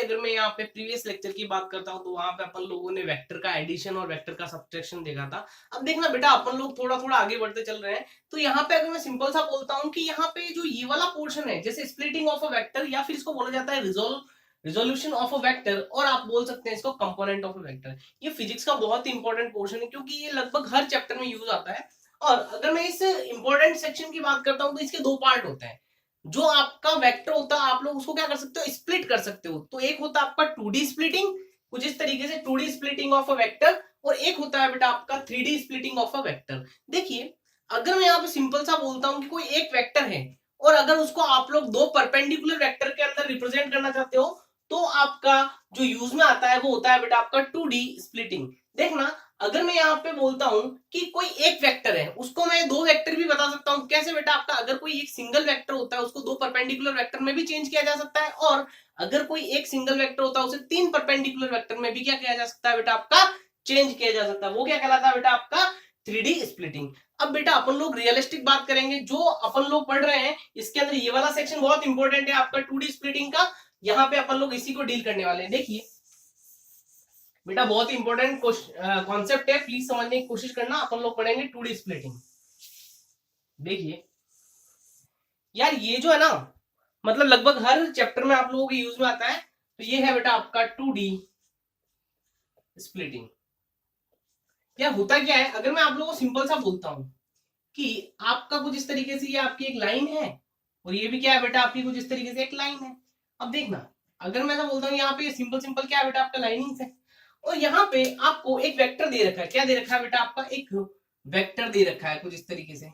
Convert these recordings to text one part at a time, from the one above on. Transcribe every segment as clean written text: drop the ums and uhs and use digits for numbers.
अगर मैं यहाँ पे प्रीवियस लेक्चर की बात करता हूँ तो वहां पे अपन लोगों ने वेक्टर का एडिशन और वेक्टर का सब्ट्रैक्शन देखा था। अब देखना बेटा अपन लोग थोड़ा थोड़ा आगे बढ़ते चल रहे हैं। तो यहाँ पे अगर मैं सिंपल सा बोलता हूँ कि यहाँ पे जो ये वाला पोर्शन है जैसे स्प्लिटिंग ऑफ अ वेक्टर या फिर इसको बोला जाता है रिजोल्यूशन ऑफ अ वेक्टर, और आप बोल सकते हैं इसको कंपोनेंट ऑफ अ वेक्टर। ये फिजिक्स का बहुत ही इंपॉर्टेंट पोर्शन है क्योंकि ये लगभग हर चैप्टर में यूज आता है। और अगर मैं इस इंपॉर्टेंट सेक्शन की बात करता हूँ तो इसके दो पार्ट होते हैं। जो आपका वेक्टर होता है आप लोग उसको क्या कर सकते हो, स्प्लिट कर सकते हो। तो एक होता है आपका 2D स्प्लिटिंग, कुछ इस तरीके से 2D splitting of a vector, और एक होता है बेटा आपका 3D splitting of a vector. देखिए अगर मैं यहाँ पे सिंपल सा बोलता हूँ कि कोई एक वेक्टर है और अगर उसको आप लोग दो परपेंडिकुलर वेक्टर के अंदर रिप्रेजेंट करना चाहते हो तो आपका जो यूज में आता है वो होता है बेटा आपका 2D स्प्लिटिंग। देखना अगर मैं यहाँ पे बोलता हूं कि कोई एक वेक्टर है उसको मैं दो वेक्टर भी बता सकता हूं। कैसे बेटा आपका, अगर कोई एक सिंगल वेक्टर होता है उसको दो परपेंडिकुलर वेक्टर में भी चेंज किया जा सकता है, और अगर कोई एक सिंगल वेक्टर होता है उसे तीन परपेंडिकुलर वेक्टर में भी क्या किया जा सकता है बेटा आपका, चेंज किया जा सकता है। वो क्या कहलाता है बेटा आपका 3D स्प्लिटिंग। अब बेटा अपन लोग रियलिस्टिक बात करेंगे, जो अपन लोग पढ़ रहे हैं इसके अंदर ये वाला सेक्शन बहुत इंपॉर्टेंट है आपका 2D स्प्लिटिंग का। यहाँ पे अपन लोग इसी को डील करने वाले हैं। देखिए बेटा बहुत ही इंपॉर्टेंट कॉन्सेप्ट है, प्लीज समझने की कोशिश करना। अपन लोग पढ़ेंगे 2D स्प्लिटिंग। देखिए यार ये जो है ना, मतलब लगभग हर चैप्टर में आप लोगों के यूज में आता है। तो ये है बेटा आपका 2D स्प्लिटिंग। यार होता क्या है, अगर मैं आप लोगों को सिंपल सा बोलता हूं कि आपका कुछ इस तरीके से ये आपकी एक लाइन है और ये भी क्या है बेटा आपकी कुछ इस तरीके से एक लाइन है। अब देखना अगर मैं ऐसा बोलता हूँ यहाँ पे सिंपल सिंपल क्या है बेटा आपका लाइनिंग्स है, और यहाँ पे आपको एक वेक्टर दे रखा है। क्या दे रखा है बेटा आपका, एक वेक्टर दे रखा है कुछ इस तरीके से।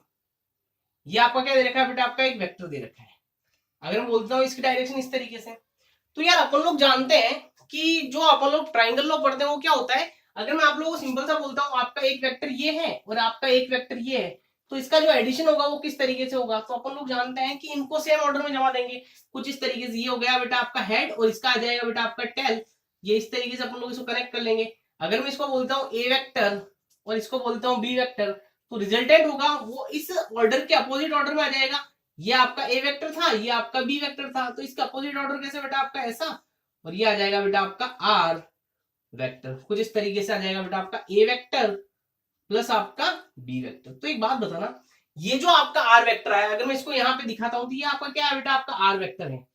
ये आपका क्या दे रखा है बेटा आपका, एक वेक्टर दे रखा है। अगर मैं बोलता हूँ इसकी डायरेक्शन इस तरीके से, तो यार अपन लोग जानते हैं कि जो अपन लोग ट्राइंगल लॉ पढ़ते हैं वो क्या होता है। अगर मैं आप लोगों को सिंपल सा बोलता हूँ आपका एक वेक्टर ये है और आपका एक वेक्टर ये है, तो इसका जो एडिशन होगा वो किस तरीके से होगा। तो अपन लोग जानते हैं कि इनको सेम ऑर्डर में जमा देंगे कुछ इस तरीके से। ये हो गया बेटा आपका हेड और इसका आ जाएगा बेटा आपका टेल। ये इस तरीके से अपन लोग इसको कनेक्ट कर लेंगे। अगर मैं इसको बोलता हूँ ए वेक्टर और इसको बोलता हूँ बी वेक्टर, तो रिजल्टेंट होगा वो इस ऑर्डर के अपोजिट ऑर्डर में आ जाएगा। ये आपका ए वेक्टर था, ये आपका बी वेक्टर था, तो इसका अपोजिट ऑर्डर कैसे बेटा आपका ऐसा, और ये आ जाएगा बेटा आपका आर वेक्टर। कुछ इस तरीके से आ जाएगा बेटा आपका ए वेक्टर प्लस आपका बी वेक्टर। तो एक बात बताना, ये जो आपका आर वेक्टर है अगर मैं इसको यहाँ पे दिखाता हूं तो ये आपका क्या है बेटा आपका आर वेक्टर है।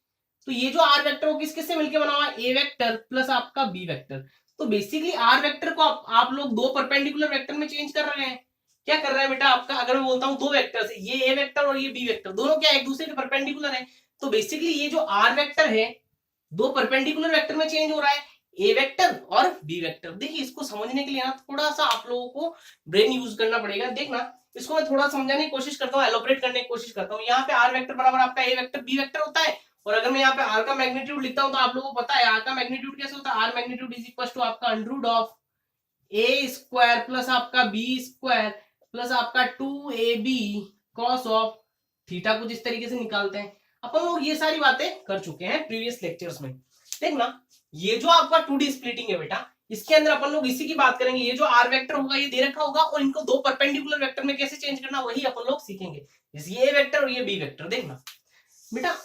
तो ये जो आर वेक्टर वो किस किस से मिलकर बना हुआ है, ए वेक्टर प्लस आपका बी वेक्टर। तो बेसिकली आर वेक्टर को आप लोग दो परपेंडिकुलर वेक्टर में चेंज कर रहे हैं। क्या कर रहा है बेटा आपका, अगर मैं बोलता हूँ दो वेक्टर से, ये ए वेक्टर और ये बी वेक्टर दोनों क्या एक दूसरे के परपेंडिकुलर है। तो बेसिकली ये जो आर वेक्टर है दो परपेंडिकुलर वेक्टर में चेंज हो रहा है, ए वेक्टर और बी वेक्टर। देखिए इसको समझने के लिए ना थोड़ा सा आप लोगों को ब्रेन यूज करना पड़ेगा। देखना इसको मैं थोड़ा समझाने की कोशिश करता हूँ, एलोबरेट करने की कोशिश करता हूँ। यहाँ पे आर वेक्टर बराबर आपका ए वेक्टर बी वेक्टर होता है, और अगर मैं यहाँ पे आर का मैग्नीट्यूड लिखता हूँ तो आप लोगों को पता है आर का मैग्नीट्यूड कैसे होता है। R magnitude is equal to आपका under of a square plus आपका बी स्क्वायर प्लस आपका 2ab कॉस ऑफ थीटा। कुछ इस तरीके से निकालते हैं अपन लोग, ये सारी बातें कर चुके हैं प्रीवियस लेक्चर्स में। देखना ये जो आपका 2D स्प्लिटिंग है बेटा, इसके अंदर अपन लोग इसी की बात करेंगे। ये जो आर वेक्टर होगा ये दे रखा होगा और इनको दो परपेंडिकुलर वेक्टर में कैसे चेंज करना वही अपन लोग सीखेंगे। ये वेक्टर और ये बी वेक्टर। देखना बेटा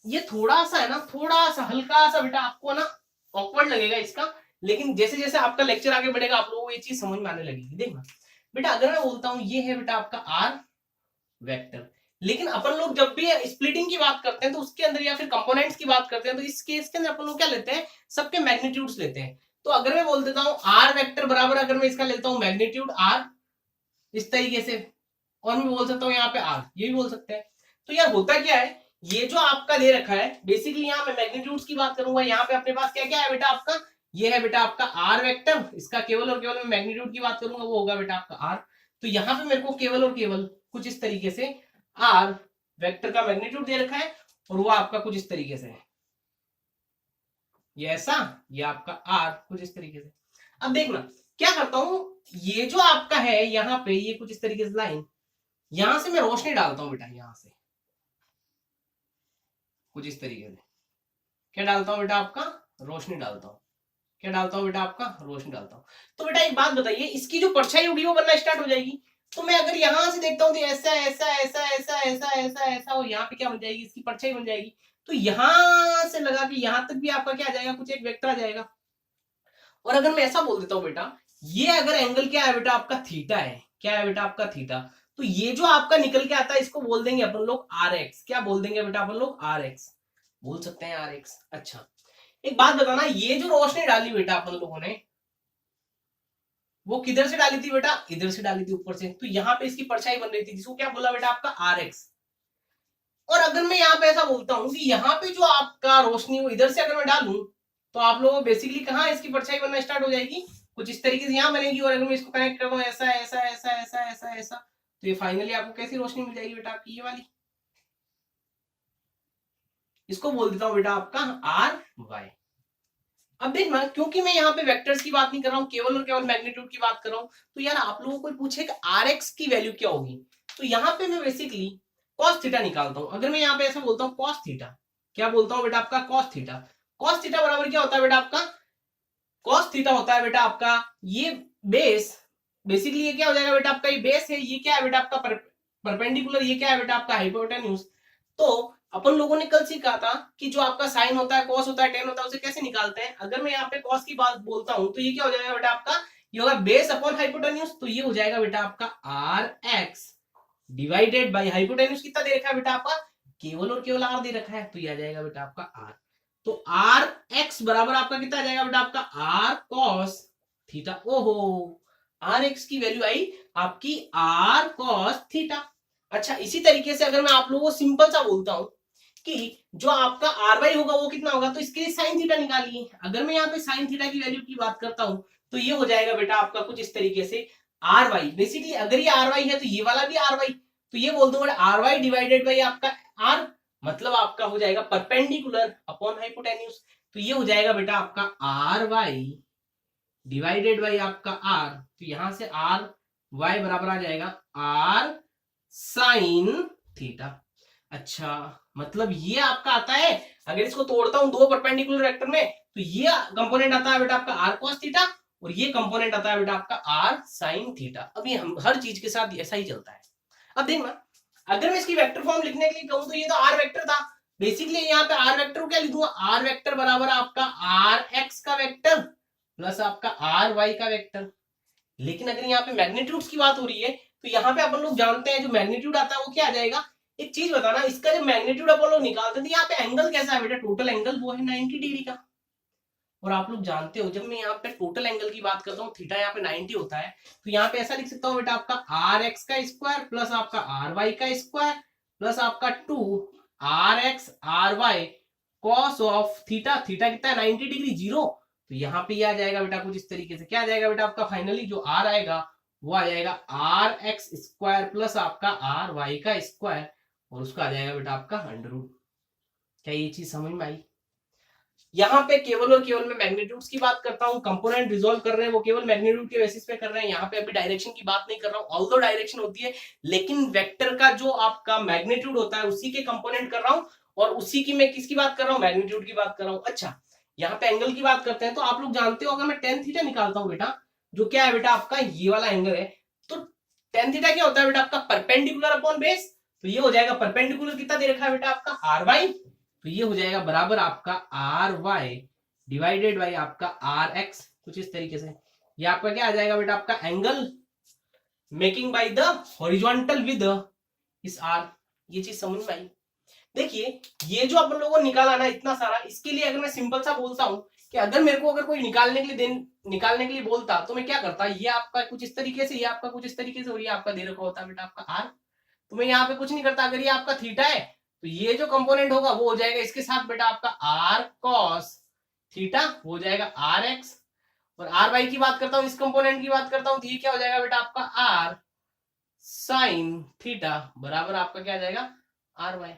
ये थोड़ा सा है ना, थोड़ा सा हल्का सा बेटा आपको ना ऑकवर्ड लगेगा इसका, लेकिन जैसे जैसे आपका लेक्चर आगे बढ़ेगा आप लोगों को ये चीज समझ में आने लगेगी। देखना बेटा अगर मैं बोलता हूं ये है बेटा आपका आर वेक्टर, लेकिन अपन लोग जब भी स्प्लिटिंग की बात करते हैं तो उसके अंदर या फिर कंपोनेंट्स की बात करते हैं तो इस केस के अंदर अपन लोग क्या लेते हैं, सबके मैग्नीट्यूड्स लेते हैं। तो अगर मैं बोल देता हूं आर वेक्टर बराबर, अगर मैं इसका लेता हूं मैग्नीट्यूड आर इस तरीके से, और मैं बोल सकता हूं यहाँ पे आर, ये भी बोल सकते हैं। तो यार होता क्या है, ये जो आपका दे रखा है बेसिकली यहाँ मैं मैग्नीट्यूड्स की बात करूंगा। यहाँ पे अपने पास क्या क्या है बेटा आपका, ये है बेटा आपका आर वेक्टर, इसका केवल और केवल मैं मैग्नीट्यूड की बात करूंगा वो होगा बेटा आपका आर। तो यहाँ पे मेरे को केवल और केवल कुछ इस तरीके से आर वेक्टर का मैग्नीट्यूड दे रखा है और वो आपका कुछ इस तरीके से है, ये ऐसा, ये आपका आर कुछ इस तरीके से। अब देखना क्या करता हूं, ये जो आपका है यहाँ पे ये कुछ इस तरीके से लाइन, यहां से मैं रोशनी डालता हूं बेटा, यहां से कुछ इस तरीके से क्या डालता हूं बेटा आपका, रोशनी डालता हूं। क्या डालता हूं बेटा आपका, रोशनी डालता हूं। तो बेटा एक बात बताइए, इसकी जो परछाई होगी वो बनना स्टार्ट हो जाएगी। तो मैं अगर यहां से देखता हूँ तो ऐसा ऐसा ऐसा ऐसा ऐसा ऐसा ऐसा और यहाँ पे क्या बन जाएगी, इसकी परछाई बन जाएगी। तो यहां से लगा के यहां तक भी आपका क्या आ जाएगा, कुछ एक वेक्टर आ जाएगा। और अगर मैं ऐसा बोल देता हूँ बेटा, ये अगर एंगल क्या है बेटा आपका थीटा है, क्या है बेटा आपका थीटा, तो ये जो आपका निकल के आता है इसको बोल देंगे अपन लोग आर एक्स। क्या बोल देंगे बेटा अपन लोग, आर एक्स बोल सकते हैं, आर एक्स। अच्छा एक बात बताना, ये जो रोशनी डाली बेटा अपन लोगों ने, वो किधर से डाली थी बेटा, इधर से डाली थी ऊपर से। तो यहाँ पे इसकी परछाई बन रही थी, जिसको क्या बोला बेटा आपका, आर एक्स। और अगर मैं यहाँ पे ऐसा बोलता हूँ कि यहाँ पे जो आपका रोशनी वो इधर से अगर मैं डालूं, तो आप लोगों को बेसिकली कहाँ इसकी परछाई बनना स्टार्ट हो जाएगी, कुछ इस तरीके से यहाँ बनेगी। और अगर मैं इसको कनेक्ट कर दूं ऐसा ऐसा ऐसा ऐसा ऐसा ऐसा, तो ये फाइनली आपको कैसी रोशनी मिल जाएगी बेटा आपकी, ये वाली। इसको बोल देता हूँ बेटा आपका आर वाई। अब देखना, क्योंकि मैं यहाँ पे वेक्टर्स की बात नहीं कर रहा हूँ, केवल और केवल मैग्नीट्यूड की बात कर रहा हूँ, तो यार आप लोगों को पूछे कि आर एक्स की वैल्यू क्या होगी, तो यहाँ पे मैं बेसिकली कॉस थीटा निकालता हूँ। अगर मैं यहाँ पे ऐसा बोलता हूँ कॉस थीटा, क्या बोलता हूँ बेटा आपका, कॉस थीटा। कॉस थीटा बराबर क्या होता है बेटा आपका, कॉस थीटा होता है बेटा आपका ये बेस, बेसिकली ये क्या हो जाएगा बेटा आपका, ये बेस है, ये क्या है बेटा आपका परपेंडिकुलर, ये क्या है बेटा आपका हाइपोटेन्यूज। तो अपन लोगों ने कल सीखा था कि जो आपका साइन होता है, कॉस होता है, टेन होता है, उसे कैसे निकालते हैं। अगर मैं यहाँ पे कॉस की बात बोलता हूं तो ये क्या हो जाएगा बेटा आपका, ये होगा बेस अपॉन हाइपोटेन्यूज। तो ये हो जाएगा बेटा आपका R X divided by hypotenuse. कितना दे रखा है बेटा आपका, केवल और केवल आर दे रखा है, तो ये आ जाएगा बेटा आपका आर। तो आर एक्स बराबर आपका कितना आ जाएगा बेटा आपका, आर कॉस थीटा। ओहो, आर एक्स की वैल्यू आई आपकी आर कॉस थीटा। अच्छा इसी तरीके से अगर मैं आप लोगों को सिंपल सा बोलता हूं कि जो आपका आर वाई होगा वो कितना होगा, तो इसके लिए साइन थीटा निकालिए। अगर मैं यहाँ पे साइन थीटा की वैल्यू की बात करता हूं तो ये हो जाएगा बेटा आपका कुछ इस तरीके से आर वाई। बेसिकली अगर ये आर वाई है तो ये वाला भी आर वाई, तो ये बोल दो आर वाई डिवाइडेड बाई आपका आर, मतलब आपका हो जाएगा परपेंडिकुलर अपॉन हाइपोटेन्यूज। तो ये हो जाएगा बेटा आपका आर वाई डिवाइडेड बाई आपका आर। तो यहां से आर वाई बराबर आ जाएगा आर साइन थीटा। अच्छा मतलब ये आपका आता है, अगर इसको तोड़ता हूं दो परपेंडिकुलर वेक्टर में, तो ये कंपोनेंट आता है बेटा आपका आर कॉस थीटा और ये कंपोनेंट आता है बेटा आपका आर साइन थीटा। अभी हम हर चीज के साथ ऐसा ही चलता है। अब देखना, अगर मैं इसकी वेक्टर फॉर्म लिखने के लिए कहूं तो ये तो आर वेक्टर था, बेसिकली यहाँ पे आर वेक्टर को क्या लिखूंगा, आर वेक्टर बराबर आपका आर एक्स का वेक्टर प्लस आपका आर वाई का वेक्टर। लेकिन अगर यहाँ पे मैग्नीट्यूड्स की बात हो रही है तो यहाँ पे अपन लोग जानते हैं जो मैग्नीट्यूड आता है वो क्या आ जाएगा। एक चीज बताना, इसका जब मैग्नीट्यूड अपन लोग निकालते हैं तो यहाँ पे एंगल कैसा है बेटा, टोटल एंगल वो है 90 डिग्री का। और आप लोग जानते हो जब मैं यहाँ पे टोटल एंगल की बात करता हूँ, थीटा यहाँ पे 90 होता है, तो यहाँ पे ऐसा लिख सकता हूँ बेटा आपका आर एक्स का स्क्वायर प्लस आपका आर वाई का स्क्वायर प्लस आपका 2 R X R Y cos of theta. Theta कितना है 90 डिग्री, जीरो। तो यहाँ पे आ जाएगा बेटा कुछ इस तरीके से, क्या आ जाएगा बेटा आपका, फाइनली जो आर आएगा वो आ जाएगा आर एक्स स्क्वायर प्लस आपका आर वाई का स्क्वायर और उसका आ जाएगा बेटा आपका अंडर रूट। क्या ये चीज समझ में आई। यहाँ पे केवल और केवल मैं मैग्नीट्यूड्स की बात करता हूँ, कंपोनेंट रिजॉल्व कर रहे हैं वो केवल मैग्नीट्यूड के बेसिस पे कर रहे हैं। यहाँ पे अभी डायरेक्शन की बात नहीं कर रहा हूँ, ऑल्दो डायरेक्शन होती है, लेकिन वेक्टर का जो आपका मैग्नीट्यूड होता है उसी के कंपोनेंट कर रहा हूँ और उसी की मैं किसकी बात कर रहा हूँ, मैग्नीट्यूड की बात कर रहा हूँ। अच्छा यहाँ पे एंगल की बात करते हैं तो आप लोग जानते हो अगर मैं टेन थीटा निकालता हूँ बेटा, जो क्या है बेटा आपका ये वाला एंगल है, तो टेन थीटा क्या होता है बेटा आपका परपेंडिकुलर अपॉन बेस। तो ये हो जाएगा परपेंडिकुलर कितना दे रखा है बेटा आपका आर वाई, तो ये हो जाएगा बराबर आपका आर वाई डिवाइडेड बाई आपका आर एक्स कुछ इस तरीके से। ये आपका क्या आ जाएगा बेटा आपका angle making by the horizontal with इस आर। ये चीज समझ में आई। देखिए ये जो अपन लोगों ने निकाला ना इतना सारा, इसके लिए अगर मैं सिंपल सा बोलता हूं कि अगर मेरे को अगर कोई निकालने के लिए बोलता तो मैं क्या करता, ये आपका कुछ इस तरीके से, ये आपका कुछ इस तरीके से और ये आपका दे रखा होता है बेटा आपका आर। तो मैं यहाँ पे कुछ नहीं करता, अगर ये आपका थीटा है तो ये जो कंपोनेंट होगा वो हो जाएगा इसके साथ बेटा आपका आर कॉस थीटा हो जाएगा आर एक्स, और आर वाई की बात करता हूं, इस कंपोनेंट की बात करता हूं तो ये क्या हो जाएगा बेटा आपका आर साइन थीटा बराबर आपका क्या आ जाएगा आर वाई।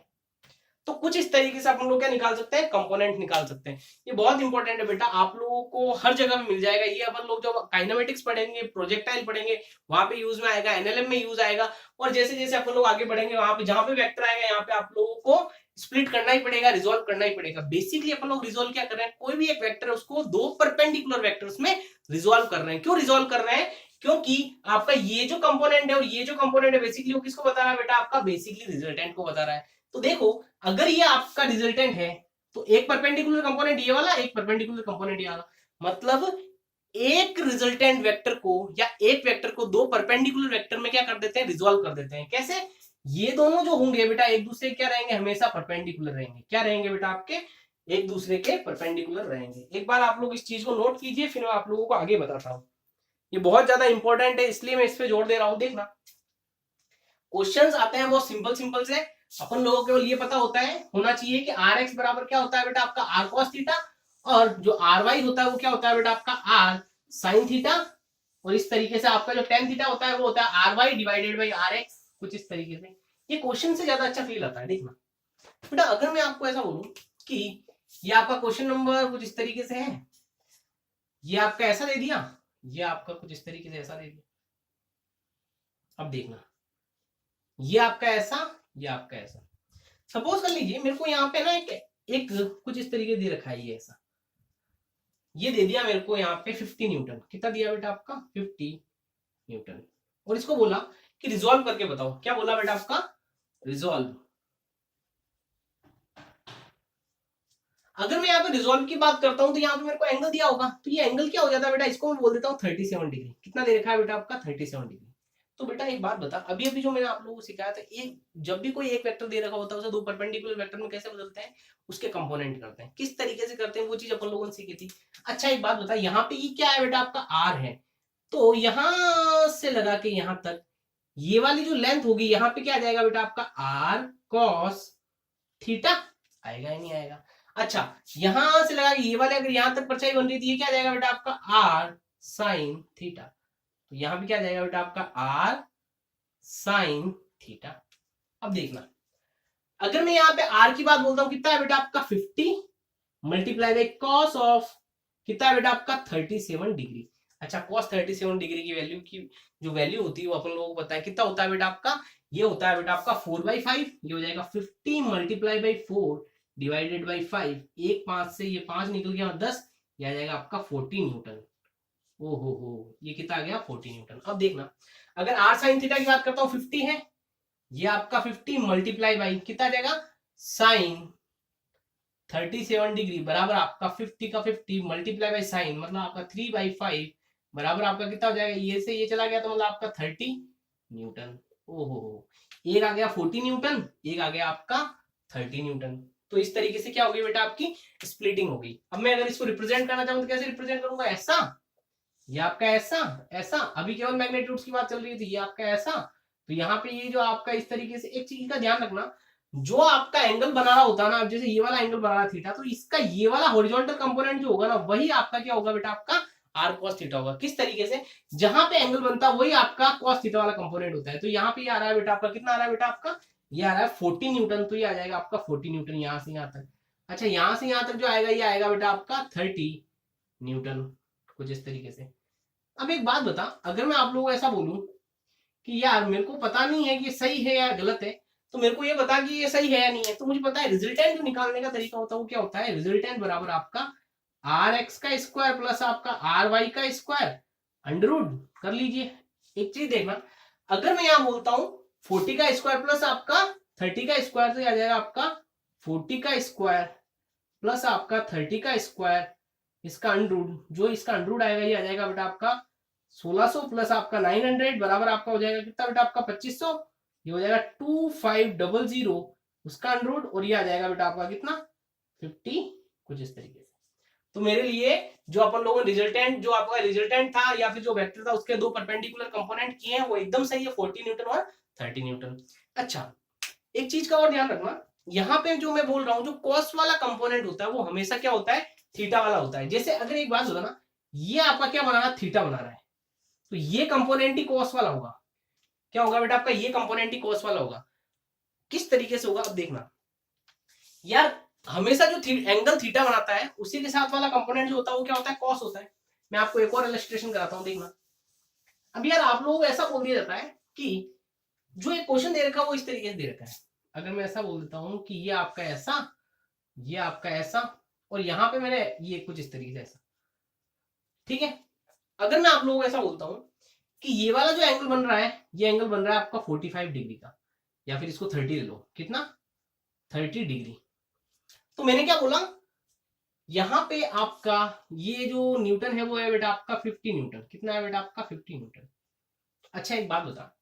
तो कुछ इस तरीके से अपन लोग क्या निकाल सकते हैं, कंपोनेंट निकाल सकते हैं। ये बहुत इंपॉर्टेंट है बेटा, आप लोगों को हर जगह में मिल जाएगा। ये अपन लोग जब काइनेमेटिक्स पढ़ेंगे, प्रोजेक्टाइल पढ़ेंगे, वहां पे यूज में आएगा, एनएलएम में यूज आएगा। और जैसे जैसे अपन लोग आगे बढ़ेंगे वहां पे जहां पे वेक्टर आएगा यहाँ पे आप लोगों को स्प्लिट करना ही पड़ेगा, रिजोल्व करना ही पड़ेगा। बेसिकली अपन लोग रिजोल्व क्या कर रहे हैं, कोई भी एक वेक्टर है उसको दो परपेंडिकुलर वेक्टर्स में रिजोल्व कर रहे हैं। क्यों रिजोल्व कर रहे हैं, क्योंकि आपका ये जो कंपोनेंट है और ये जो कंपोनेंट है बेसिकली वो किसको बता रहा है बेटा, आपका बेसिकली रिजल्टेंट को बता रहा है। तो देखो अगर ये आपका रिजल्टेंट है तो एक परपेंडिकुलर कंपोनेंट ये वाला, एक परपेंडिकुलर कंपोनेंट ये वाला, मतलब एक रिजल्टेंट वेक्टर को या एक वेक्टर को दो परपेंडिकुलर वेक्टर में क्या कर देते हैं, रिजॉल्व कर देते हैं। कैसे? ये दोनों जो होंगे बेटा एक दूसरे क्या रहेंगे, हमेशा परपेंडिकुलर रहेंगे। क्या रहेंगे बेटा, आपके एक दूसरे के परपेंडिकुलर रहेंगे। एक बार आप लोग इस चीज को नोट कीजिए, फिर मैं आप लोगों को आगे बताता हूं। ये बहुत ज्यादा इंपॉर्टेंट है इसलिए मैं इस पे जोर दे रहा हूं। देखना क्वेश्चंस आते हैं बहुत सिंपल सिंपल से, अपन लोगों को ये पता होता है होना चाहिए कि आर एक्स बराबर क्या होता है बेटा, आपका आर कॉस थीटा, और जो आर वाई होता है वो क्या होता है बेटा, आपका आर साइन थीटा, और इस तरीके से आपका जो टेन थीटा होता है वो होता है R Y divided by R X, कुछ इस तरीके से। ये क्वेश्चन से ज्यादा अच्छा फील आता है। देखना बेटा अगर मैं आपको ऐसा बोलूं कि ये आपका क्वेश्चन नंबर कुछ इस तरीके से है, ये आपका ऐसा दे दिया, ये आपका कुछ इस तरीके से ऐसा दे दिया। अब देखना ये आपका ऐसा, ये आपका ऐसा। सपोज कर लीजिए मेरे को यहाँ पे ना एक कुछ इस तरीके दे रखा है, ये ऐसा, ये दे दिया मेरे को यहाँ पे 50 न्यूटन। कितना दिया बेटा आपका 50 न्यूटन, और इसको बोला कि रिजॉल्व करके बताओ। क्या बोला बेटा आपका, रिजॉल्व। अगर मैं यहाँ पे रिजॉल्व की बात करता हूं तो यहाँ पे मेरे को एंगल दिया होगा, तो ये एंगल क्या हो जाता है बेटा, इसको मैं बोल देता हूँ 37 डिग्री। कितना दे रखा है बेटा आपका 37 डिग्री। तो बेटा एक बात बता, अभी अभी जो मैंने आप लोगों को सिखाया था, एक जब भी कोई एक वेक्टर दे रखा होता है उसे दो परपेंडिकुलर वेक्टर में कैसे बदलते हैं, उसके कंपोनेंट करते हैं, किस तरीके से करते हैं वो चीज अपन लोगों ने सीखी थी। अच्छा एक बात बता, यहाँ पे ये क्या है बेटा, आपका आर है, तो यहां से लगा के यहां तक ये वाली जो लेंथ होगी यहाँ पे क्या आ जाएगा बेटा, आपका आर कॉस थीटा। आएगा ही नहीं आएगा। अच्छा यहां से लगा ये वाले अगर यहां तक परछाई बन रही थी, ये क्या आ जाएगा बेटा आपका आर साइन थीटा। तो यहां पे क्या आ जाएगा बेटा आपका आर साइन थीटा। अब देखना अगर मैं यहाँ पे आर की बात बोलता हूँ, कितना है बेटा आपका 50 मल्टीप्लाई बाई कॉस ऑफ, कितना है बेटा आपका 37 डिग्री। अच्छा कॉस 37 डिग्री की वैल्यू की जो वैल्यू होती है वो अपन लोगों को पता है, कितना होता है बेटा आपका, ये होता है बेटा आपका 4/5। ये हो जाएगा 50 मल्टीप्लाई बाई 4 डिवाइडेड बाई 5। एक 5 से ये 5 निकल गया 10, ये आ जाएगा आपका 40 न्यूटन। ओ हो ये कितना आ गया 40 न्यूटन। अब देखना अगर आर साइन थीटा की बात करता हूँ 50 है, ये आपका 50 मल्टीप्लाई बाई कितना आ जाएगा साइन 37 डिग्री बराबर आपका 50 का 50 मल्टीप्लाई बाई साइन मतलब आपका 3/5 बराबर आपका कितना हो जाएगा, ये से ये चला गया तो मतलब आपका 30 न्यूटन। ओहो एक आ गया 40 न्यूटन, एक आ गया आपका 30 न्यूटन। तो इस तरीके से क्या होगी बेटा आपकी स्प्लिटिंग होगी। अब मैं अगर इसको रिप्रेजेंट करना चाहूँ तो कैसे रिप्रेजेंट करूंगा, ऐसा, ये आपका ऐसा ऐसा, अभी केवल मैग्नीट्यूड्स की बात चल रही थी, ये आपका ऐसा। तो यहाँ पे ये जो आपका इस तरीके से, एक चीज का ध्यान रखना, जो आपका एंगल बना रहा होता है ना, जैसे ये वाला एंगल बना रहा थीटा, तो इसका ये वाला हॉरिजॉन्टल कंपोनेंट जो होगा ना, वही आपका क्या होगा बेटा, आपका आर कॉस थीटा होगा। किस तरीके से, जहां पे एंगल बनता है वही आपका कॉस थीटा वाला कंपोनेंट होता है। तो यहाँ पे ये आ रहा है बेटा आपका, कितना आ रहा है बेटा आपका, ये आ रहा है 40 न्यूटन। तो ये आ जाएगा आपका 40 न्यूटन यहाँ से यहाँ तक। अच्छा यहाँ से यहाँ तक जो आएगा ये आएगा बेटा आपका 30 न्यूटन, कुछ इस तरीके से। अब एक बात बता, अगर मैं आप लोगों को ऐसा बोलूं कि यार मेरे को पता नहीं है कि ये सही है या गलत है, तो मेरे को ये बता कि ये सही है या नहीं है, तो मुझे पता है रिजल्टेंट जो निकालने का तरीका होता है वो क्या होता है, रिजल्टेंट बराबर आपका आर एक्स का स्क्वायर प्लस आपका आर वाई का स्क्वायर अंडर रूट कर लीजिए। एक चीज देखना, अगर मैं यहां बोलता हूं 40 का स्क्वायर प्लस आपका 30 का स्क्वायर, तो आ जाएगा आपका 40 का स्क्वायर प्लस आपका 30 का स्क्वायर, इसका अंडरूट, जो इसका अंडरूट आएगा ये आ जाएगा बेटा आपका 1600 प्लस आपका 900 बराबर आपका हो जाएगा कितना बेटा आपका 2500। ये हो जाएगा 2500 उसका अंडरूट, और ये आ जाएगा बेटा आपका कितना 50, कुछ इस तरीके से। तो मेरे लिए जो अपन लोगों ने रिजल्टेंट, जो आपका रिजल्टेंट था या फिर जो वेक्टर था उसके दो परपेंडिकुलर कंपोनेंट किए हैं वो एकदम सही है, 40 न्यूटन और 30 न्यूटन। अच्छा एक चीज का और ध्यान रखना, यहाँ पे जो मैं बोल रहा हूँ जो कॉस वाला कंपोनेंट होता है वो हमेशा क्या होता है, थीटा वाला होता है। जैसे अगर एक बात होता ना, ये आपका क्या बना रहा है, थीटा बना रहा है, तो ये कंपोनेंट ही कॉस वाला होगा। क्या होगा बेटा आपका, ये कंपोनेंट ही कॉस वाला होगा। किस तरीके से होगा, अब देखना यार, हमेशा जो एंगल थीटा बनाता है उसी के साथ वाला कंपोनेंट जो होता है वो क्या होता है, कॉस होता है। मैं आपको एक और इलस्ट्रेशन कराता हूं, देखना। अब यार आप लोगों को ऐसा बोल दिया जाता है कि जो एक क्वेश्चन दे रखा है वो इस तरीके से दे रखा है। अगर मैं ऐसा बोल देता हूं कि ये आपका ऐसा, ये आपका ऐसा, और यहां पे मैंने ये कुछ इस तरीके से ऐसा, ठीक है। अगर मैं आप लोगों को ऐसा बोलता हूं कि ये वाला जो एंगल बन रहा है, ये एंगल बन रहा है आपका 45 डिग्री का, या फिर इसको 30 ले लो, कितना 30 डिग्री। तो मैंने क्या बोला, यहाँ पे आपका ये जो न्यूटन है वो है बेटा आपका 50 न्यूटन। कितना है बेटा आपका 50 न्यूटन। अच्छा एक बात बता,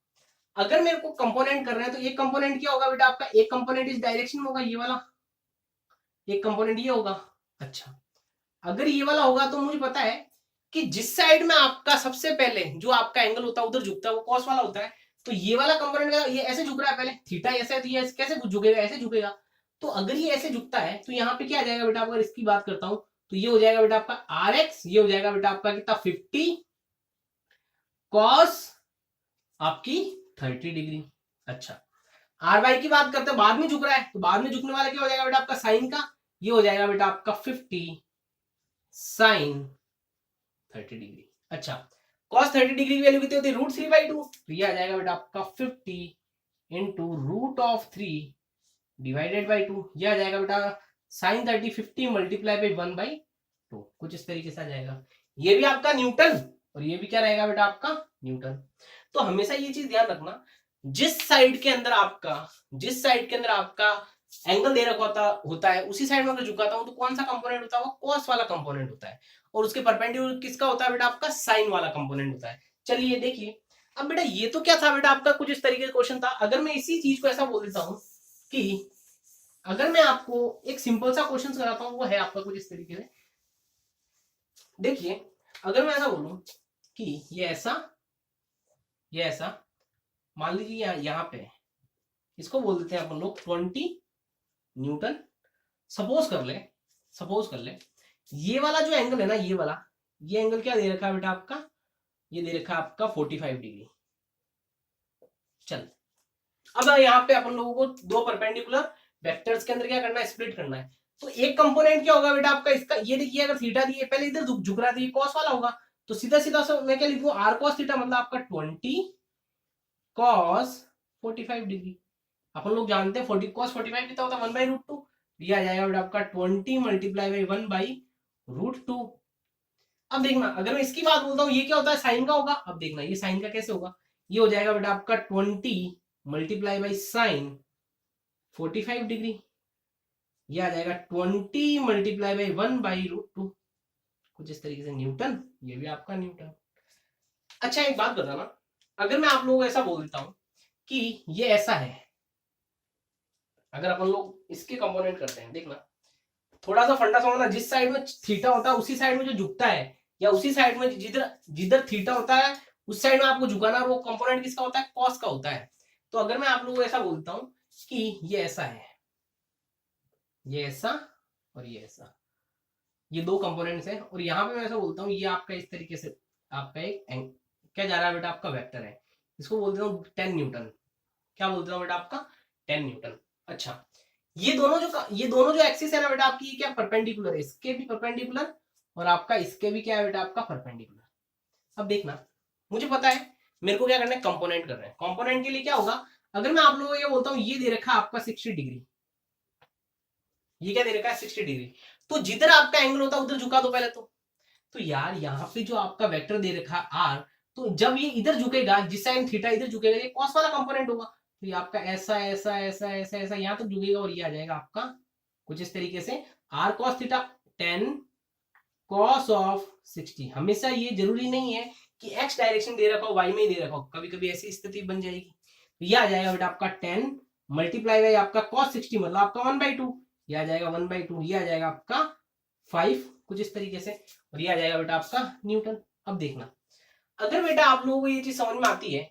अगर मेरे को कंपोनेंट कर रहे हैं तो एक कंपोनेंट क्या होगा बेटा आपका, एक कंपोनेंट इस डायरेक्शन में होगा, ये वाला एक कंपोनेंट ये होगा। अच्छा अगर ये वाला होगा तो मुझे पता है कि जिस साइड में आपका सबसे पहले जो आपका एंगल होता है उधर झुकता है वो कॉस वाला होता है। तो ये वाला कंपोनेंट ये ऐसे झुक रहा है, पहले थीटा ऐसे है, तो ये कैसे झुकेगा, ऐसे झुकेगा। तो अगर ये ऐसे झुकता है तो यहाँ पे क्या आ जाएगा बेटा, अगर इसकी बात करता हूं तो ये हो जाएगा बेटा आपका आर एक्स, ये हो जाएगा बेटा आपका कितना 50 कॉस आपकी 30 डिग्री। अच्छा आर वाई की बात करते हैं, बाद में झुक रहा है तो बाद में झुकने वाला क्या हो जाएगा बेटा आपका साइन का, ये हो जाएगा बेटा आपका 50 साइन 30 डिग्री। अच्छा cos 30 डिग्री की वैल्यू कितनी होती है, √3/2, तो ये आ जाएगा बेटा आपका 50 इंटू √3 डिवाइडेड बाई 2, ये आ जाएगा बेटा साइन 30 50 मल्टीप्लाई बाई 1/2, कुछ इस तरीके से आ जाएगा। ये भी आपका न्यूटन और ये भी क्या रहेगा बेटा आपका न्यूटन। तो हमेशा ये चीज ध्यान रखना, जिस साइड के अंदर आपका एंगल दे रखा होता है उसी साइड में अगर झुकाता हूं तो कौन सा कंपोनेंट होता है, वो कॉस वाला कंपोनेंट होता है, और उसके परपेंडिकुलर किसका होता है बेटा आपका साइन वाला कंपोनेंट होता है। चलिए देखिए, अब बेटा ये तो क्या था बेटा आपका कुछ इस तरीके का क्वेश्चन था। अगर मैं इसी चीज को ऐसा बोल देता हूं कि अगर मैं आपको एक सिंपल सा क्वेश्चन कराता हूं, वो है आपका कुछ इस तरीके से। देखिए अगर मैं ऐसा बोलूं कि ये ऐसा मान लीजिए यहाँ पे इसको बोल देते हैं अपन लोग 20 न्यूटन। सपोज कर ले ये वाला जो एंगल है ना, ये एंगल क्या दे रखा है बेटा आपका, ये दे रखा है आपका 45 डिग्री। चल अब यहाँ पे अपन लोगों को दो परपेंडिकुलर वेक्टर्स के अंदर क्या करना है, स्प्लिट करना है। तो एक कंपोनेंट क्या होगा बेटा आपका इसका, ये देखिए अगर थीटा दिए पहले इधर झुक रहा था, ये कॉस वाला होगा, तो सीधा सीधा मैं क्या लिखूं, आर कॉस थीटा मतलब आपका 20 कॉस 45 डिग्री। अपन लोग जानते हैं 40 cos 45 कितना होता है 1/√2, दिया जाएगा बेटा आपका 20 मल्टीप्लाई बाई 1/√2। अब देखना अगर मैं इसकी बात बोलता हूँ ये क्या होता है, साइन का होगा। अब देखना ये साइन का कैसे होगा, ये हो जाएगा बेटा आपका 20 मल्टीप्लाई बाई साइन 45 डिग्री, ये आ जाएगा 20 मल्टीप्लाई बाई 1/√2, कुछ इस तरीके से न्यूटन, ये भी आपका न्यूटन। अच्छा एक बात बताना, अगर मैं आप लोगों को ऐसा बोल देता हूं कि ये ऐसा है, अगर अपन लोग इसके कंपोनेंट करते हैं, देखना थोड़ा सा फंडा समझना, जिस साइड में थीटा होता है उसी साइड में जो झुकता है, या उसी साइड में जिधर थीटा होता है उस साइड में आपको झुकाना, वो कंपोनेंट किसका होता है, कॉस का होता है। तो अगर मैं आप लोगों को ऐसा बोलता हूं कि ये ऐसा है, ये ऐसा और ये ऐसा, ये दो कंपोनेंट्स हैं, और यहां पे मैं ऐसा बोलता हूँ ये आपका इस तरीके से आपका एक क्या जा रहा है बेटा आपका वेक्टर है, इसको बोलते हूँ 10 न्यूटन। क्या बोलते हो बेटा आपका 10 न्यूटन। अच्छा ये दोनों जो एक्सिस है ना बेटा आपकी, ये क्या परपेंडिकुलर है, इसके भी परपेंडिकुलर और आपका इसके भी क्या है बेटा आपका परपेंडिकुलर। अब देखना मुझे पता है मेरे को क्या करना है, कंपोनेंट कर रहे हैं। कंपोनेंट के लिए क्या होगा, अगर मैं आप लोगों को ये बोलता हूँ ये दे रखा है आपका 60 डिग्री, ये क्या दे रखा है 60 डिग्री, तो जिधर आपका एंगल होता है उधर झुका दो पहले तो यार यहाँ पे जो आपका वेक्टर दे रखा है आर, तो जब ये इधर झुकेगा, जिस साइन थीटा इधर झुकेगा, ये कॉस वाला कंपोनेंट होगा, तो ये आपका ऐसा ऐसा ऐसा ऐसा ऐसा यहाँ तक झुकेगा, और ये आ जाएगा आपका कुछ इस तरीके से R cos theta 10 cos of 60। हमेशा ये जरूरी नहीं है कि एक्स डायरेक्शन दे रखा हो वाई में ही दे रखा हो, कभी कभी ऐसी स्थिति बन जाएगी। तो ये आ जाएगा बेटा आपका 10 मल्टीप्लाई बाई आपका कॉस 60 मतलब आपका 1/2, ये आ जाएगा 1/2, ये आ जाएगा आपका 5 कुछ इस तरीके से, और ये आ जाएगा बेटा आपका न्यूटन। अब देखना अगर बेटा आप लोगों को ये चीज समझ में आती है,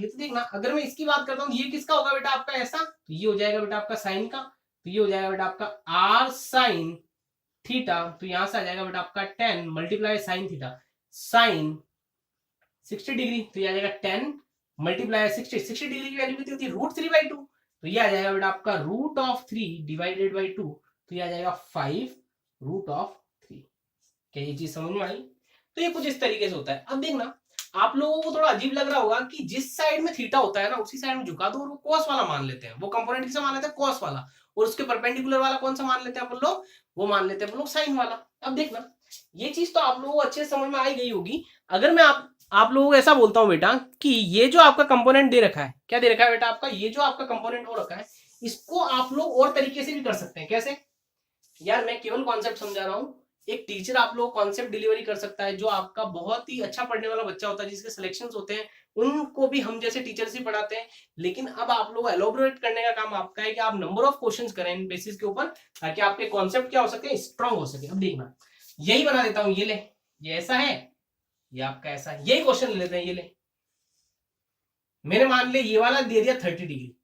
तो देखना अगर मैं इसकी बात करता हूँ ये किसका होगा बेटा आपका ऐसा, तो ये हो जाएगा बेटा आपका साइन का, तो ये हो जाएगा बेटा आपका आर साइन थीटा, तो यहां से आ जाएगा बेटा आपका 10 multiply sine theta sine 60 degree, तो ये आ जाएगा 10 मल्टीप्लाई 60 डिग्री की वैल्यू कितनी होती है √3/2, तो ये आ जाएगा बेटा आपका √3 डिवाइडेड बाई 2, तो ये आ जाएगा 5√3। क्या ये चीज समझ में आई। तो ये कुछ इस तरीके से होता है। अब देखना आप लोगों को थोड़ा अजीब लग रहा होगा कि जिस साइड में थीटा होता है ना उसी साइड में झुका दो, और वो कॉस वाला मान लेते हैं, वो कंपोनेंट किसे मान लेते हैं कॉस वाला, और उसके परपेंडिकुलर वाला कौन सा मान लेते हैं अपन लोग, वो मान लेते हैं अपन लोग साइन वाला। अब देखना ये चीज तो आप लोगों को अच्छे से समझ में आई गई होगी। अगर मैं आप आप लोगों को ऐसा बोलता हूं बेटा कि ये जो आपका कंपोनेंट दे रखा है, क्या दे रखा है बेटा आपका, ये जो आपका कंपोनेंट हो रखा है, इसको आप लोग और तरीके से भी कर सकते हैं। कैसे यार, मैं केवल कॉन्सेप्ट समझा रहा हूँ। एक टीचर आप लोग कॉन्सेप्ट डिलीवरी कर सकता है, जो आपका बहुत ही अच्छा पढ़ने वाला बच्चा होता है, जिसके सिलेक्शंस होते हैं, उनको भी हम जैसे टीचर्स ही पढ़ाते हैं। लेकिन अब आप लोग एलोबरेट करने का काम आपका है कि आप नंबर ऑफ क्वेश्चंस करें बेसिस के ऊपर, ताकि आपके कॉन्सेप्ट क्या हो सके, स्ट्रांग हो सके। अब देखना, यही बना देता हूं, ये ले, ये ऐसा है, ये आपका ऐसा है, यही क्वेश्चन ले लेते हैं। ये ले, मैंने मान लिया ये वाला दे दिया 30 डिग्री।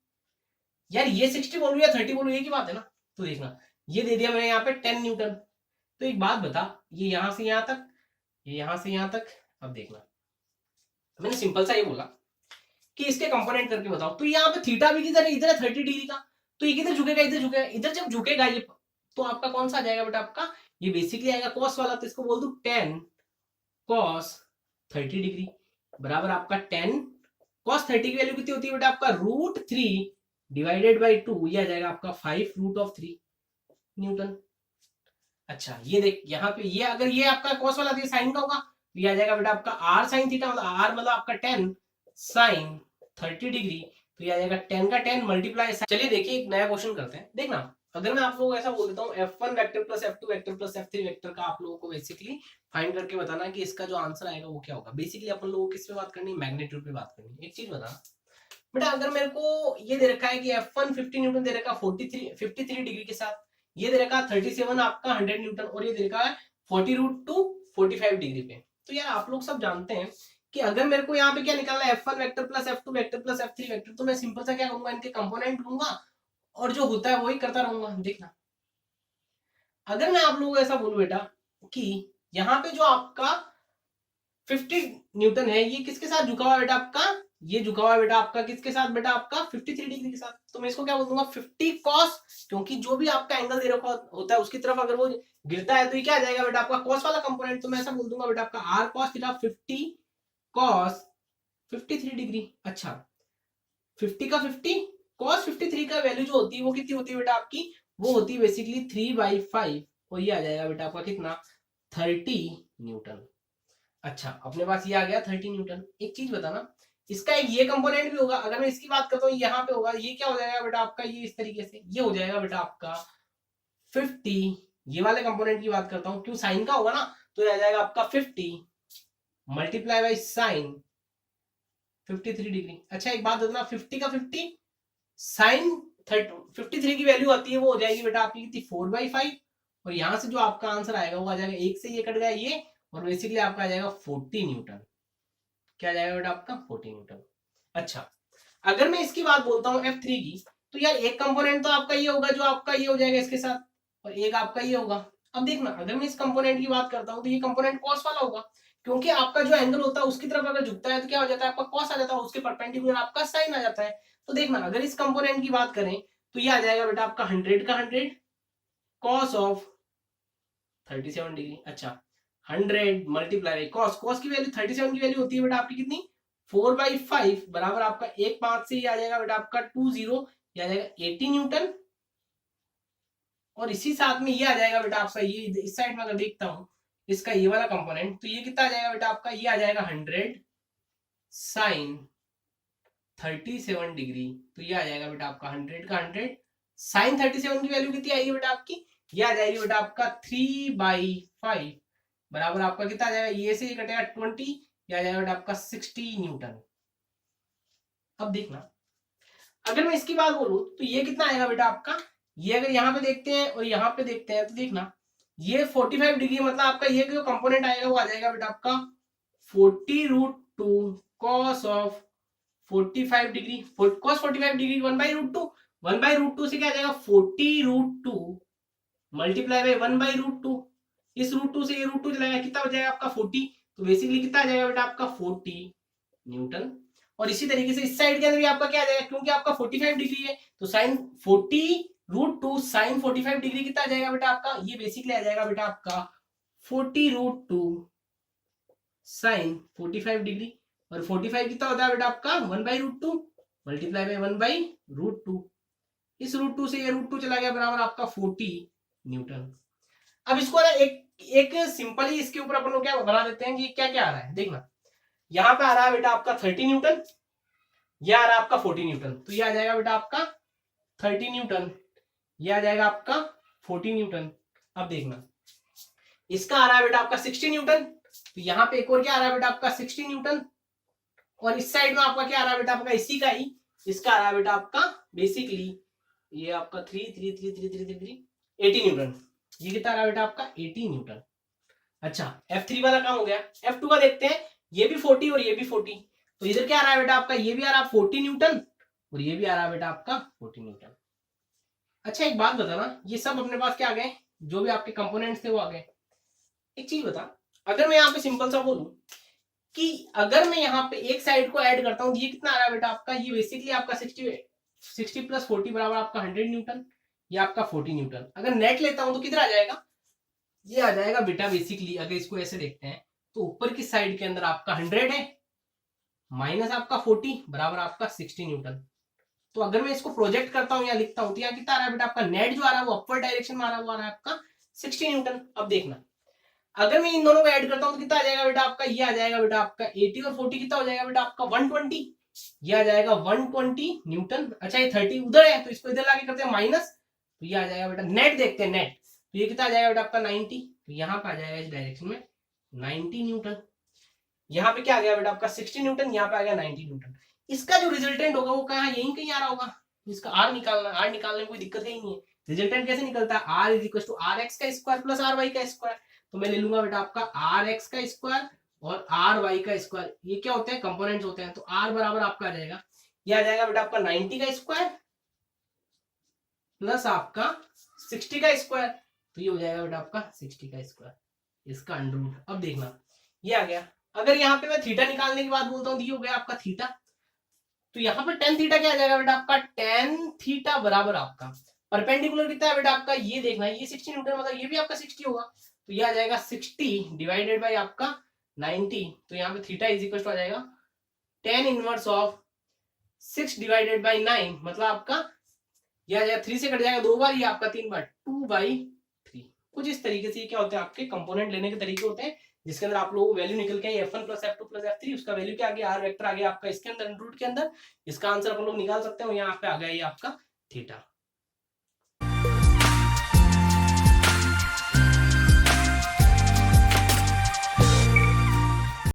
यार ये 60 बोलूं या 30 बोलूं, ये की बात है ना। तो देखना, ये दे दिया मैंने यहाँ पे 10 न्यूटन। तो एक बात बता, ये यहां से यहां तक, ये यहां से यहां तक। अब देखना, मैंने सिंपल सा ये बोला कि इसके कंपोनेंट करके बताओ। तो यहाँ पे थीटा भी किधर है, इधर है 30 डिग्री का। तो ये किधर झुकेगा, इधर झुकेगा। इधर जब झुकेगा ये, तो आपका कौन सा आ जाएगा बेटा आपका, ये बेसिकली आएगा कॉस वाला। तो इसको बोल दू 10 कॉस 30 डिग्री बराबर आपका 10 कॉस 30 की वैल्यू कितनी होती है बेटा आपका, √3 डिवाइडेड बाई 2, ये आ जाएगा आपका 5 √3 न्यूटन। अच्छा ये देख, यहाँ पे ये अगर ये आपका कॉस वाला तो साइन का होगा, तो ये आ जाएगा बेटा आपका r साइन थीटा, मतलब r मतलब आपका 10 साइन 30 डिग्री। तो ये आ जाएगा 10 का 10 मल्टीप्लाई। चलिए देखिए, एक नया क्वेश्चन करते हैं। देखना, अगर मैं आप लोगों को ऐसा बोल देता हूँ F1 vector plus F2 vector plus F3 vector का, आप लोगों को बेसिकली फाइंड करके बताना कि इसका जो आंसर आएगा वो क्या होगा। बेसिकली अपन लोगों को किस पे बात करनी है, मैग्नीट्यूड पे बात करनी है। एक चीज बता बेटा, अगर मेरे को ये दे रखा है कि F1 50 न्यूटन दे रखा है 53 डिग्री के साथ, ये दे रखा है 37 आपका 100 न्यूटन, और ये दे रखा है 40√2 45 डिग्री पे। तो यार आप लोग सब जानते हैं कि अगर मेरे को यहाँ पे क्या निकालना है, F1 vector plus F2 vector plus F3 vector, तो मैं सिंपल सा क्या करूंगा, इनके कंपोनेंट लूंगा और जो होता है वही करता रहूंगा। देखना, अगर मैं आप लोगों को ऐसा बोलूं बेटा कि यहाँ पे जो आपका 50 न्यूटन है, ये किसके साथ झुका हुआ बेटा आपका, ये झुका हुआ बेटा आपका किसके साथ बेटा आपका 53 डिग्री के साथ। तो मैं इसको क्या बोल दूंगा, 50 कॉस, क्योंकि जो भी आपका एंगल दे रखा होता है उसकी तरफ अगर वो गिरता है तो ये क्या आ जाएगा बेटा आपका कॉस वाला कंपोनेंट। तो मैं ऐसा बोल दूंगा बेटा आपका r cos theta 50 cos 53 degree. अच्छा 50 का 50 cos 53 का वैल्यू जो होती है वो कितनी होती है बेटा आपकी, वो होती है बेसिकली 3/5, और ये आ जाएगा बेटा आपका कितना 30 न्यूटन। अच्छा अपने पास ये आ गया 30 न्यूटन। एक चीज बताना, इसका एक ये कंपोनेंट भी होगा। अगर मैं इसकी बात करता हूँ यहाँ पे होगा, ये क्या हो जाएगा बेटा आपका, ये इस तरीके से ये हो जाएगा बेटा आपका 50। ये वाले कंपोनेंट की बात करता हूँ, क्यों साइन का होगा ना, तो ये आ जाएगा आपका 50 मल्टीप्लाई बाई साइन 53 डिग्री। अच्छा एक बात बताना, 50 का 50 साइन 53 की वैल्यू आती है, वो हो जाएगी बेटा आपकी कितनी 4/5, और यहां से जो आपका आंसर आएगा वो आ जाएगा, एक से ये कट गया ये, और बेसिकली आपका आ जाएगा 40 न्यूटन। क्या जाएगा बेटा आपका 40 न्यूटन। अच्छा अगर मैं इसकी बात बोलता हूँ F3 की, तो यार एक कंपोनेंट तो आपका ये होगा जो आपका ये हो जाएगा इसके साथ, और एक आपका ये होगा। अब देखना, अगर मैं इस कंपोनेंट की बात करता हूँ तो ये कंपोनेंट कॉस वाला होगा, क्योंकि आपका जो एंगल होता है उसकी तरफ अगर झुकता है तो क्या हो जाता है आपका कॉस आ जाता है, उसके परपेंडिकुलर आपका साइन आ जाता है। तो देखना, अगर इस कंपोनेंट की बात करें तो ये आ जाएगा बेटा आपका 100 का 100 कॉस ऑफ 37 डिग्री। अच्छा 100 मल्टीप्लाई कॉस, कॉस की वैल्यू 37 की वैल्यू होती है बेटा आपकी कितनी 4/5 बराबर आपका 1/5 से ये आ जाएगा बेटा आपका 20, ये आ जाएगा 80 न्यूटन। और इसी साथ में ये आ जाएगा बेटा आपका, ये इस साइड में अगर देखता हूं इसका ये वाला कंपोनेंट, तो ये कितना आ जाएगा बेटा आपका, ये आ जाएगा 100 साइन 37 डिग्री। तो ये आ जाएगा बेटा आपका 100 का 100 साइन 37 की वैल्यू कितनी आएगी बेटा आपकी, ये आ जाएगी बेटा आपका 3/5 बराबर आपका कितना आ जाएगा, ये से ये कटेगा 20, ये आ जाएगा बेटा आपका 60 न्यूटन। अब देखना, अगर मैं इसकी बात बोलूं तो ये कितना आएगा बेटा आपका, ये अगर यहाँ पे देखते हैं और यहाँ पे देखते हैं तो देखना, ये 45 डिग्री मतलब आपका ये जो कंपोनेंट आएगा वो आ जाएगा बेटा आपका 40√2 cos of 45 degree, cos 45 degree 1/√2, 1/√2 से क्या आ जाएगा 40√2 मल्टीप्लाई बाई 1/√2, इस √2 से ये √2 चलाएगा, कितना हो जाएगा आपका 40। तो बेसिकली कितना आ जाएगा बेटा आपका 40 न्यूटन। और इसी तरीके से इस साइड के अंदर भी आपका क्या आ जाएगा, क्योंकि आपका 45 डिग्री है तो साइन 40√2 साइन 45 डिग्री कितना आ जाएगा बेटा आपका, ये बेसिकली आ जाएगा बेटा आपका 40√2 साइन 45 डिग्री। और 45 कितना होता है बेटा आपका 1/√2 मल्टीप्लाई बाई 1/√2, इस √2 से ये √2 चला गया बराबर आपका 40 न्यूटन। अब इसको ना एक एक सिंपल ही इसके ऊपर अपन लोग क्या बना देते हैं कि क्या क्या आ रहा है। देखना, यहाँ पे आ रहा है बेटा आपका 30 न्यूटन, यह आ रहा है आपका 40 न्यूटन, तो ये आ जाएगा बेटा आपका 30 न्यूटन, यह आ जाएगा आपका 40 न्यूटन। अब देखना इसका आ रहा है बेटा आपका 60 न्यूटन, तो यहाँ पे एक और क्या आ रहा है बेटा आपका 60 न्यूटन, और इस साइड में आपका क्या आ रहा है बेटा आपका इसी का ही, इसका आ रहा है बेटा आपका बेसिकली ये आपका 80 न्यूटन। ये कितना आ रहा है बेटा आपका 80 न्यूटन। अच्छा F3 वाला काम हो गया, F2 का देखते हैं, ये भी 40 और ये भी 40, तो इधर क्या आ रहा है बेटा आपका, ये भी आ रहा है 40 न्यूटन और ये भी आ रहा है बेटा आपका 40 न्यूटन। अच्छा एक बात बताना, ये सब अपने पास क्या आ गए, जो भी आपके कंपोनेंट्स थे वो आ गए। एक चीज बता, अगर मैं यहाँ पे सिंपल सा बोलूं कि अगर मैं यहाँ पे एक साइड को ऐड करता हूँ, ये कितना आ रहा है बेटा आपका, ये बेसिकली आपका 60 प्लस 40 बराबर आपका 100 न्यूटन, ये आपका 40 न्यूटन। अगर नेट लेता हूं तो किधर आ जाएगा, ये आ जाएगा बेटा बेसिकली, अगर इसको ऐसे देखते हैं तो ऊपर की साइड के अंदर आपका 100 है माइनस आपका 40 बराबर आपका 60 न्यूटन। तो अगर मैं इसको प्रोजेक्ट करता हूं या लिखता हूं तो यहाँ कितना आ रहा है बेटा आपका, नेट जो आ रहा है वो अपवर्ड डायरेक्शन में आ रहा है, वो आ रहा है आपका 60 न्यूटन। अब देखना अगर मैं इन दोनों को ऐड करता हूं तो कितना आ जाएगा बेटा आपका, ये आ जाएगा बेटा आपका 80 और 40 कितना हो जाएगा बेटा आपका 120, ये आ जाएगा 120 न्यूटन। अच्छा ये 30 उधर है तो इसको इधर लाके करते हैं माइनस, तो ये आ जाएगा बेटा, नेट देखते हैं नेट, तो ये कितना आ जाएगा बेटा आपका 90, तो यहाँ पे आ जाएगा इस डायरेक्शन में 90 न्यूटन। यहाँ पे क्या आ गया बेटा आपका 60 न्यूटन, यहाँ पे आ गया 90 न्यूटन। इसका जो रिजल्टेंट होगा वो कहाँ यहीं कहीं आ रहा होगा, इसका आर निकालना, आर निकालने में कोई दिक्कत है ही नहीं है। रिजल्टेंट कैसे निकलता है, R is equal to R X का स्क्वायर प्लस आर वाई का स्क्वायर, तो मैं ले लूंगा बेटा आपका आर एक्स का स्क्वायर और आर वाई का स्क्वायर, ये क्या होते हैं कंपोनेंट्स होते हैं, तो आर बराबर आपका आ जाएगा, ये आ जाएगा बेटा आपका 90 का स्क्वायर प्लस आपका 60 का स्क्वायर, तो ये हो जाएगा बेटा आपका 60 का स्क्वायर, इसका अंडर रूट। अब देखना ये आ गया, अगर यहाँ पे मैं थीटा निकालने की बात बोलता हूँ, ये हो गया आपका थीटा, तो यहाँ पे टेन थीटा क्या आ जाएगा बेटा आपका, टेन थीटा बराबर आपका परपेंडिकुलर कितना है बेटा आपका, ये देखना ये 60 न्यूटन मतलब ये भी आपका 60 होगा, तो ये आ जाएगा 60 डिवाइडेड बाय आपका 90, तो यहाँ पे थीटा इज इक्वल टू आ जाएगा tan inverse of 6 divided by 9, मतलब आपका ये आ जाएगा 3 से कट जाएगा 2 बार, ये आपका 3 बार 2/3। कुछ इस तरीके से ये क्या होते हैं आपके कंपोनेंट लेने के तरीके होते हैं, जिसके अंदर आप लोगों को वैल्यू निकल के आई F1 plus F2 plus F3, उसका वैल्यू क्या आ गया, आर वेक्टर आ गया आपका इसके अंदर रूट के अंदर, इसका आंसर अपन लोग निकाल सकते हैं, यहाँ पे आ गया ये आपका थीटा।